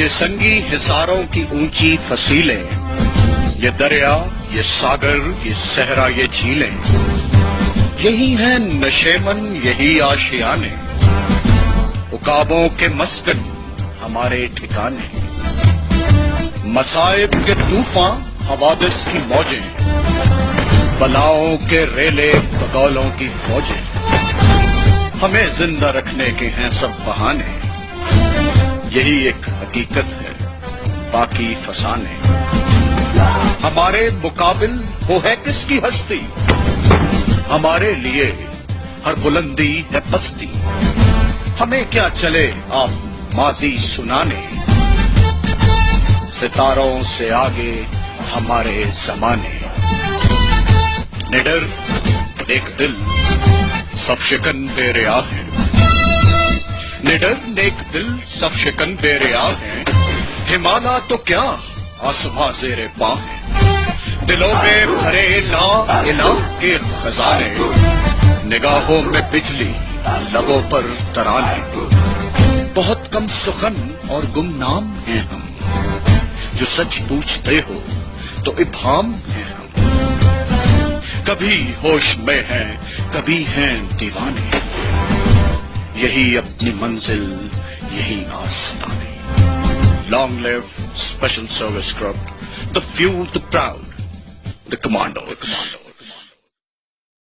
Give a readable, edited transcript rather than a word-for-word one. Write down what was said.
बेसंगी हिसारों की ऊंची फसीलें, ये दरिया, ये सागर, ये सहरा, ये झीलें, यही है नशेमन, यही आशियाने, उकाबों के मस्कन हमारे ठिकाने, मसाइब के तूफान हवादिस की मौजें, बलाओं के रेले बगौलों की फौजें, हमें जिंदा रखने के हैं सब बहाने, यही एक हकीकत है बाकी फसाने। हमारे मुकाबिल वो है किसकी हस्ती, हमारे लिए हर बुलंदी है पस्ती, हमें क्या चले आप माजी सुनाने, सितारों से आगे हमारे जमाने। निडर नेक दिल सब शिकन बेरिया है, निडर नेक दिल सब शिकन बेरिया है, हिमालय तो क्या आसमां ज़ेरे पा है, दिलों में भरे ला इलाह के खजाने, निगाहों में बिजली लबों पर तराने, बहुत कम सुखन और गुमनाम हैं हम, जो सच पूछते हो तो इब्हाम हैं हम, कभी होश में हैं कभी हैं दीवाने, यही अपनी मंजिल यही आस्ताने। Long live Special Service Group, the few, the proud, the commando.